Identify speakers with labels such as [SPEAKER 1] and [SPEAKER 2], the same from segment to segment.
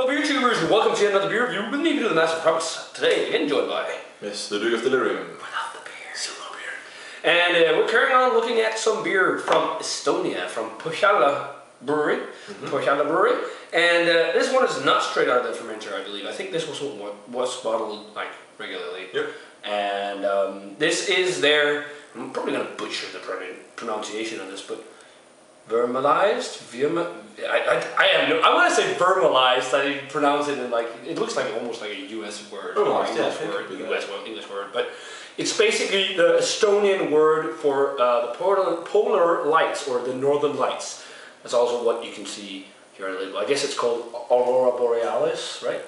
[SPEAKER 1] beer tubers, and welcome to another beer review with me, Peter the Master of Puppets. Today, again joined by...
[SPEAKER 2] Yes, the Duke of Delirium.
[SPEAKER 1] Without the beer. Solo beer. And we're carrying on looking at some beer from Estonia, from Põhjala Brewery. Põhjala Brewery. And this one is not straight out of the fermenter, I believe. I think this was what was bottled like regularly.
[SPEAKER 2] Yep.
[SPEAKER 1] And this is their... I'm probably going to butcher the pronunciation of this, but... Vermalized? I want to say vermalized. I pronounce it in like, it looks like almost like a US word. English word. But it's basically the Estonian word for the polar lights or the northern lights. That's also what you can see here on the label. I guess it's called Aurora Borealis, right?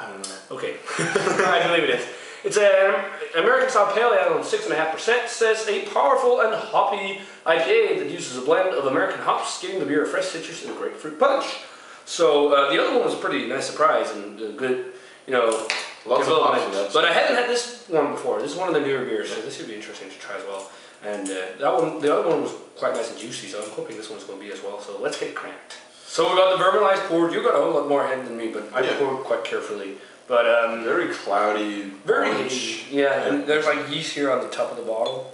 [SPEAKER 2] I don't know.
[SPEAKER 1] Okay. I believe it is. It's an American style pale ale on 6.5%. Says a powerful and hoppy IPA that uses a blend of American hops, giving the beer a fresh citrus and grapefruit punch. So the other one was a pretty nice surprise and good, you know,
[SPEAKER 2] lots of hops.
[SPEAKER 1] But I hadn't had this one before. This is one of the newer beers, so this should be interesting to try as well. And the other one was quite nice and juicy, so I'm hoping this one's going to be as well. So let's get cranked. So we got the vermalized poured. You got a whole lot more ahead than me, but I poured quite carefully. But
[SPEAKER 2] very cloudy,
[SPEAKER 1] very
[SPEAKER 2] orange.
[SPEAKER 1] Yeah, and there's like yeast here on the top of the bottle.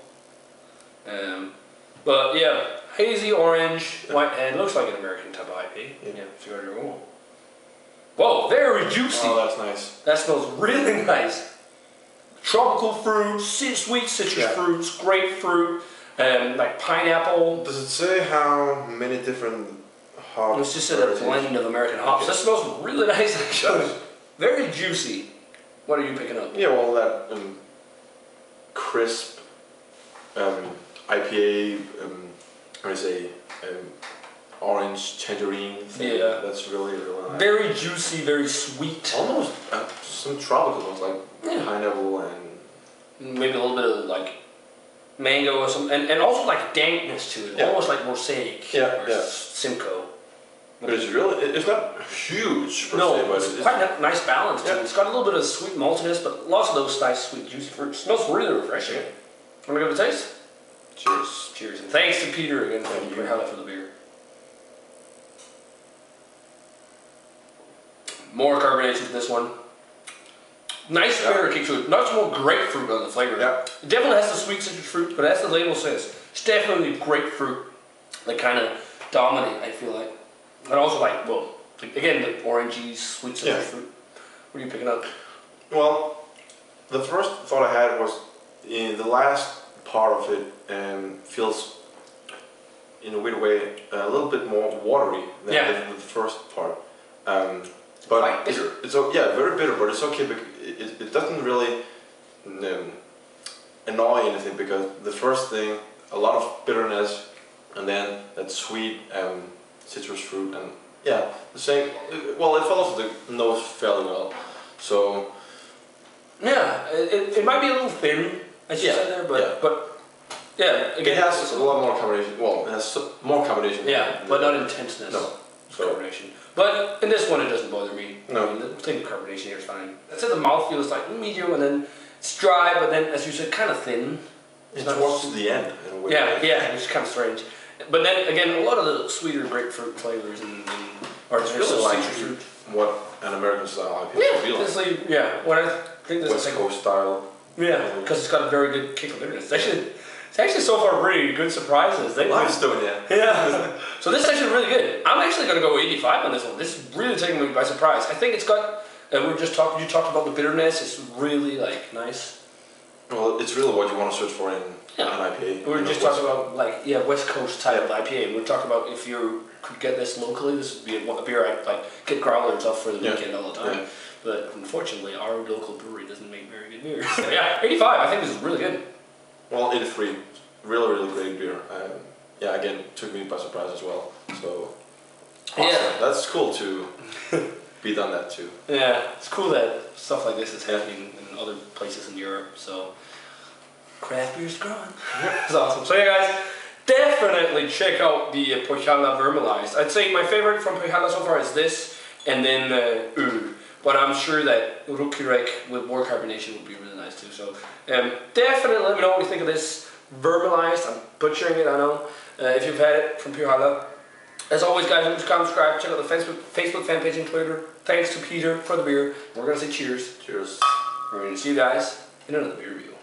[SPEAKER 1] But yeah, hazy orange, white, and looks like an American type of IPA. Yeah, if you got your own. Whoa, very juicy.
[SPEAKER 2] Oh, that's nice.
[SPEAKER 1] That smells really nice. Tropical fruit, sweet citrus fruits, grapefruit, like pineapple.
[SPEAKER 2] Does it say how many different hops?
[SPEAKER 1] It's just a blend of American hops. That smells really nice actually. Very juicy. What are you picking up?
[SPEAKER 2] Yeah, well, that crisp IPA, I say orange tangerine thing.
[SPEAKER 1] Yeah,
[SPEAKER 2] that's really nice.
[SPEAKER 1] Very juicy, very sweet.
[SPEAKER 2] Almost some tropical ones like pineapple and
[SPEAKER 1] maybe a little bit of like mango or something, and also like dankness to it, almost like mosaic or Simcoe.
[SPEAKER 2] But it's not huge per se, but
[SPEAKER 1] it's quite a nice balance to it. It's got a little bit of sweet maltiness, but lots of those nice sweet juicy fruits. It smells really refreshing. Want to give it a taste?
[SPEAKER 2] Cheers.
[SPEAKER 1] Cheers. And thanks to Peter again for the beer. More carbonation to this one. Nice bitter kick to it. Not more grapefruit on the flavor.
[SPEAKER 2] Yeah.
[SPEAKER 1] It definitely has the sweet citrus fruit, but as the label says, it's definitely grapefruit that kind of dominate, I feel like. And also like, well, again, the orangey, sweet citrus fruit. What are you picking up?
[SPEAKER 2] Well, the first thought I had was in the last part of it feels, in a weird way, a little bit more watery than the first part. But
[SPEAKER 1] quite bitter.
[SPEAKER 2] It's very bitter, but it's okay because it doesn't really annoy anything because the first thing, a lot of bitterness, and then that sweet citrus fruit, and the same. Well, it follows the nose fairly well. So
[SPEAKER 1] it might be a little thin, as you said there, but again,
[SPEAKER 2] it has a lot more carbonation. Well, it has more carbonation.
[SPEAKER 1] Yeah, but not intenseness.
[SPEAKER 2] No,
[SPEAKER 1] carbonation. But in this one, it doesn't bother me.
[SPEAKER 2] No,
[SPEAKER 1] I mean, the thing with carbonation here is fine. I said the mouthfeel is like medium, and then it's dry, but then, as you said, kind of thin.
[SPEAKER 2] It's towards the end. In a way.
[SPEAKER 1] It's kind of strange. But then again, a lot of the sweeter grapefruit flavors or
[SPEAKER 2] it's really like what an American style IPA feels like.
[SPEAKER 1] What I think this
[SPEAKER 2] West Coast style.
[SPEAKER 1] Yeah, because it's got a very good kick of bitterness. It's actually so far pretty good surprises.
[SPEAKER 2] Estonia.
[SPEAKER 1] Yeah. So this is actually really good. I'm actually going to go 85 on this one. This is really taking me by surprise. I think it's got. You talked about the bitterness. It's really like nice.
[SPEAKER 2] Well, it's really what you want to search for in an IPA.
[SPEAKER 1] We were just talking about like West Coast type of IPA. We were talking about if you could get this locally, this would be a beer I'd like get growlers off for the weekend all the time. Yeah. But unfortunately, our local brewery doesn't make very good beer. So 85. I think this is really good.
[SPEAKER 2] Well, 83, really great beer. Again, took me by surprise as well. So awesome. That's cool to be done that too. Yeah,
[SPEAKER 1] it's cool that stuff like this is happening in other places in Europe. So craft beer's growing. It's awesome. So guys, definitely check out the Põhjala Virmalised. I'd say my favorite from Põhjala so far is this, and then But I'm sure that Rukirek with more carbonation would be really nice too. So definitely let me know what you think of this Virmalised. I'm butchering it, I know. If you've had it from Põhjala, As always, guys, remember to comment, subscribe, check out the Facebook fan page and Twitter. Thanks to Peter for the beer. We're going to say cheers.
[SPEAKER 2] Cheers.
[SPEAKER 1] We're going to see you guys in another beer review.